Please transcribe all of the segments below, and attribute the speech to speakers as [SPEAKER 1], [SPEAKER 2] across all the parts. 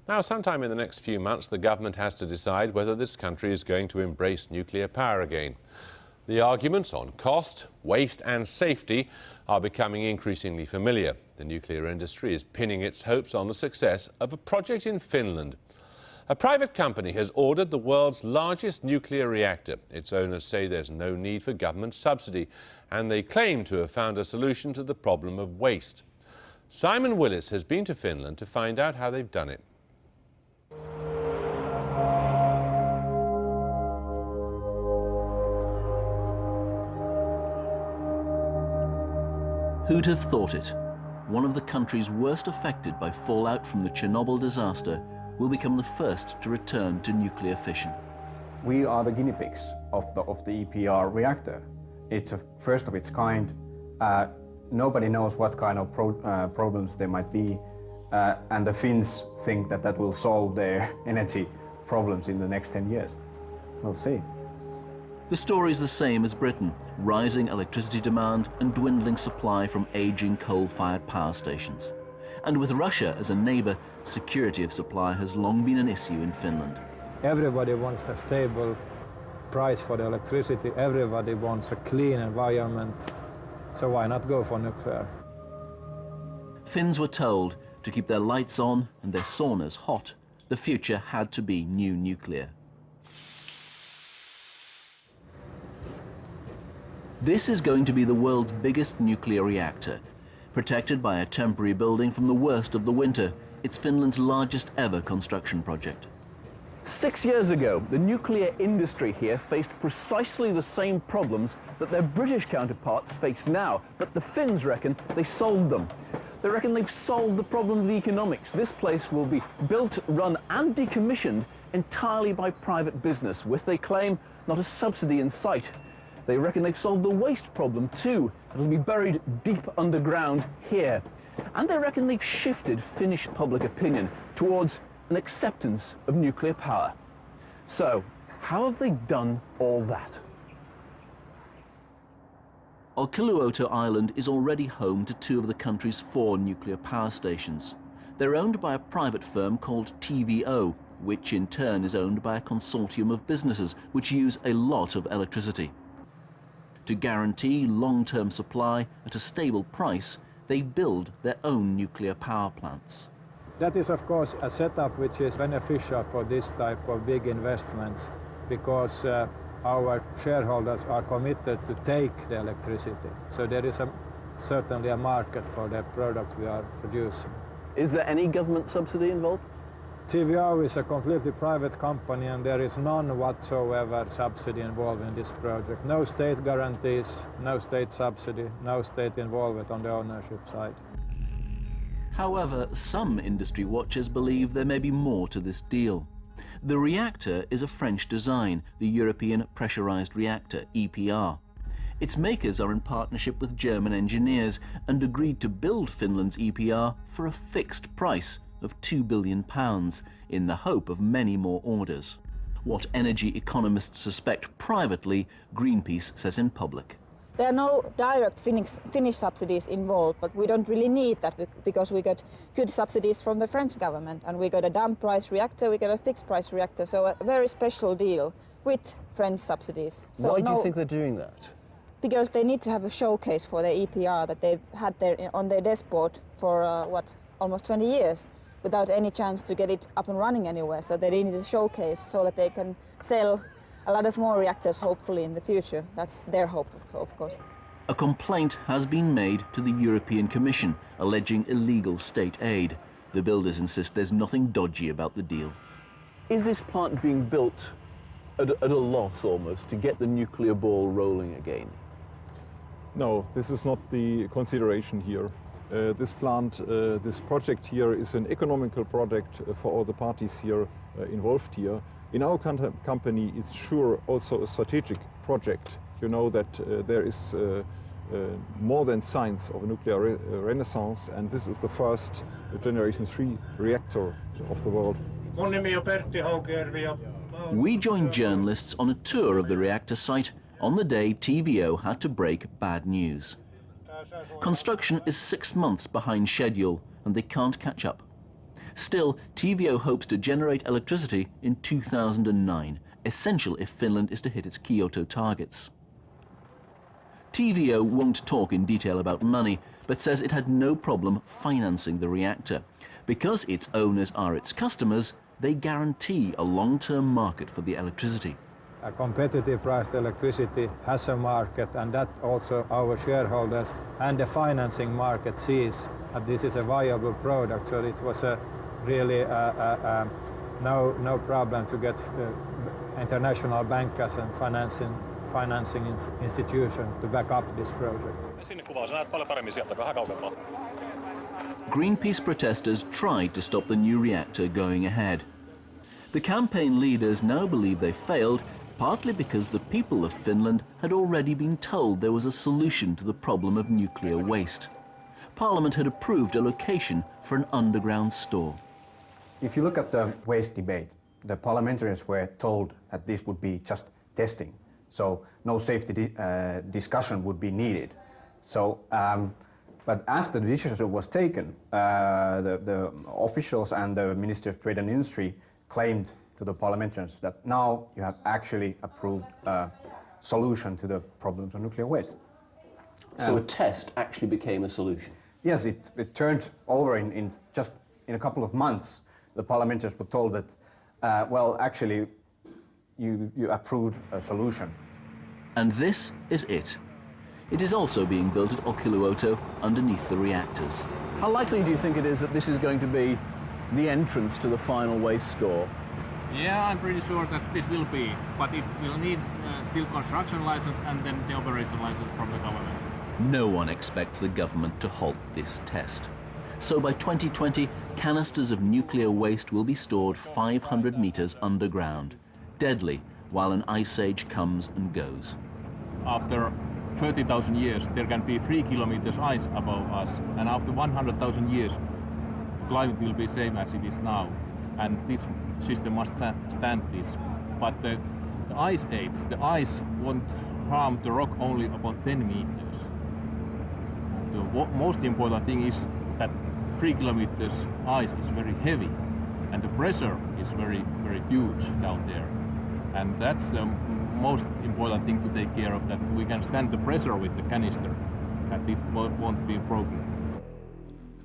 [SPEAKER 1] Now, sometime in the next few months, the government has to decide whether this country is going to embrace nuclear power again. The arguments on cost, waste and safety are becoming increasingly familiar. The nuclear industry is pinning its hopes on the success of a project in Finland. A private company has ordered the world's largest nuclear reactor. Its owners say there's no need for government subsidy, and they claim to have found a solution to the problem of waste. Simon Willis has been to Finland to find out how they've done it.
[SPEAKER 2] Who'd have thought it? One of the countries worst affected by fallout from the Chernobyl disaster will become the first to return to nuclear fission.
[SPEAKER 3] We are the guinea pigs of the EPR reactor. It's a first of its kind. Nobody knows what kind of problems there might be, and the Finns think that that will solve their energy problems in the next 10 years. We'll see.
[SPEAKER 2] The story's the same as Britain: rising electricity demand and dwindling supply from aging coal-fired power stations. And with Russia as a neighbour, security of supply has long been an issue in Finland.
[SPEAKER 4] Everybody wants a stable price for the electricity, everybody wants a clean environment, so why not go for nuclear?
[SPEAKER 2] Finns were told to keep their lights on and their saunas hot, the future had to be new nuclear. This is going to be the world's biggest nuclear reactor. Protected by a temporary building from the worst of the winter, it's Finland's largest ever construction project.
[SPEAKER 5] 6 years ago, the nuclear industry here faced precisely the same problems that their British counterparts face now, but the Finns reckon they solved them. They reckon they've solved the problem of the economics. This place will be built, run and decommissioned entirely by private business, with, they claim, not a subsidy in sight. They reckon they've solved the waste problem too. It'll be buried deep underground here. And they reckon they've shifted Finnish public opinion towards an acceptance of nuclear power. So, how have they done all that?
[SPEAKER 2] Olkiluoto Island is already home to 2 of the country's 4 nuclear power stations. They're owned by a private firm called TVO, which in turn is owned by a consortium of businesses which use a lot of electricity. To guarantee long-term supply at a stable price, they build their own nuclear power plants.
[SPEAKER 4] That is of course a setup which is beneficial for this type of big investments, because our shareholders are committed to take the electricity. So there is certainly a market for the product we are producing.
[SPEAKER 5] Is there any government subsidy involved?
[SPEAKER 4] TVO is a completely private company and there is none whatsoever subsidy involved in this project. No state guarantees, no state subsidy, no state involvement on the ownership side.
[SPEAKER 2] However, some industry watchers believe there may be more to this deal. The reactor is a French design, the European Pressurized Reactor, EPR. Its makers are in partnership with German engineers and agreed to build Finland's EPR for a fixed price of £2 billion, in the hope of many more orders. What energy economists suspect privately, Greenpeace says in public.
[SPEAKER 6] There are no direct Finnish subsidies involved, but we don't really need that because we got good subsidies from the French government, and we got a dump price reactor, we got a fixed price reactor, so a very special deal with French subsidies. So
[SPEAKER 5] why do you think they're doing that?
[SPEAKER 6] Because they need to have a showcase for their EPR that they've had on their dashboard for almost 20 years without any chance to get it up and running anywhere. So they need a showcase so that they can sell a lot of more reactors hopefully in the future. That's their hope, of course.
[SPEAKER 2] A complaint has been made to the European Commission, alleging illegal state aid. The builders insist there's nothing dodgy about the deal.
[SPEAKER 5] Is this plant being built at a loss almost to get the nuclear ball rolling again?
[SPEAKER 7] No, this is not the consideration here. This plant, this project here is an economical project for all the parties here involved here. In our company, it's sure also a strategic project. You know that there is more than signs of a nuclear renaissance, and this is the first generation 3 reactor of the world.
[SPEAKER 2] We joined journalists on a tour of the reactor site on the day TVO had to break bad news. Construction is 6 months behind schedule and they can't catch up. Still, TVO hopes to generate electricity in 2009, essential if Finland is to hit its Kyoto targets. TVO won't talk in detail about money, but says it had no problem financing the reactor. Because its owners are its customers, they guarantee a long-term market for the electricity.
[SPEAKER 4] A competitive priced electricity has a market, and that also our shareholders and the financing market sees that this is a viable product. So it was really no problem to get international bankers and financing institutions to back up this project.
[SPEAKER 2] Greenpeace protesters tried to stop the new reactor going ahead. The campaign leaders now believe they failed, partly because the people of Finland had already been told there was a solution to the problem of nuclear waste. Parliament had approved a location for an underground store.
[SPEAKER 3] If you look at the waste debate, the parliamentarians were told that this would be just testing, so no safety discussion would be needed. So, but after the decision was taken, the officials and the Ministry of Trade and Industry claimed to the parliamentarians that now you have actually approved a solution to the problems of nuclear waste.
[SPEAKER 2] So a test actually became a solution?
[SPEAKER 3] Yes, it turned over in just in a couple of months. The parliamentarians were told that, well, actually, you approved a solution.
[SPEAKER 2] And this is it. It is also being built at Olkiluoto underneath the reactors.
[SPEAKER 5] How likely do you think it is that this is going to be the entrance to the final waste store?
[SPEAKER 8] Yeah, I'm pretty sure that this will be, but it will need still construction license and then the operation license from the government.
[SPEAKER 2] No one expects the government to halt this test. So by 2020, canisters of nuclear waste will be stored 500 meters underground, deadly while an ice age comes and goes.
[SPEAKER 8] After 30,000 years, there can be 3 kilometers ice above us, and after 100,000 years, the climate will be same as it is now, and this system must stand this. But the ice age, the ice won't harm the rock only about 10 meters. The most important thing is that 3 kilometers ice is very heavy, and the pressure is very, very huge down there. And that's the most important thing to take care of, that we can stand the pressure with the canister, that it won't be broken.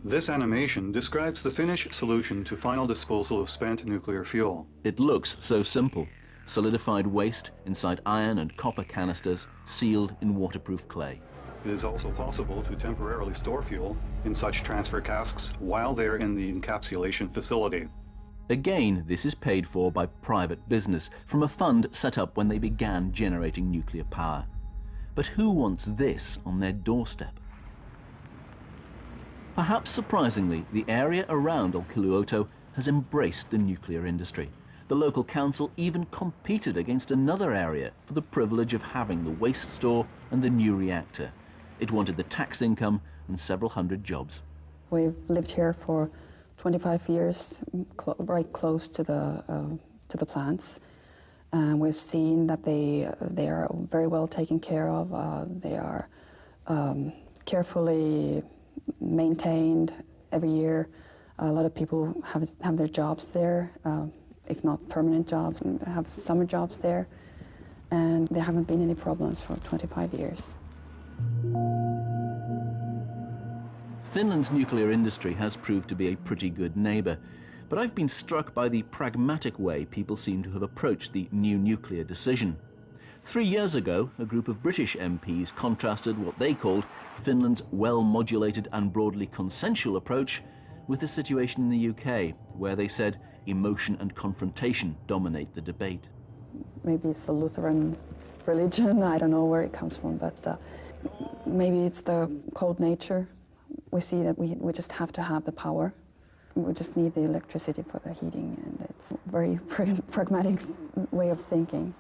[SPEAKER 9] This animation describes the Finnish solution to final disposal of spent nuclear fuel.
[SPEAKER 2] It looks so simple. Solidified waste inside iron and copper canisters sealed in waterproof clay.
[SPEAKER 9] It is also possible to temporarily store fuel in such transfer casks while they're in the encapsulation facility.
[SPEAKER 2] Again, this is paid for by private business from a fund set up when they began generating nuclear power. But who wants this on their doorstep? Perhaps surprisingly, the area around Olkiluoto has embraced the nuclear industry. The local council even competed against another area for the privilege of having the waste store and the new reactor. It wanted the tax income and several hundred jobs.
[SPEAKER 10] We've lived here for 25 years, right close to the plants, and we've seen that they are very well taken care of. They are carefully maintained every year. A lot of people have their jobs there, if not permanent jobs, have summer jobs there, and there haven't been any problems for 25 years.
[SPEAKER 2] Finland's nuclear industry has proved to be a pretty good neighbour, but I've been struck by the pragmatic way people seem to have approached the new nuclear decision. 3 years ago, a group of British MPs contrasted what they called Finland's well-modulated and broadly consensual approach with the situation in the UK, where they said emotion and confrontation dominate the debate.
[SPEAKER 10] Maybe it's the Lutheran religion, I don't know where it comes from, but maybe it's the cold nature. We see that we just have to have the power. We just need the electricity for the heating, and it's a very pragmatic way of thinking.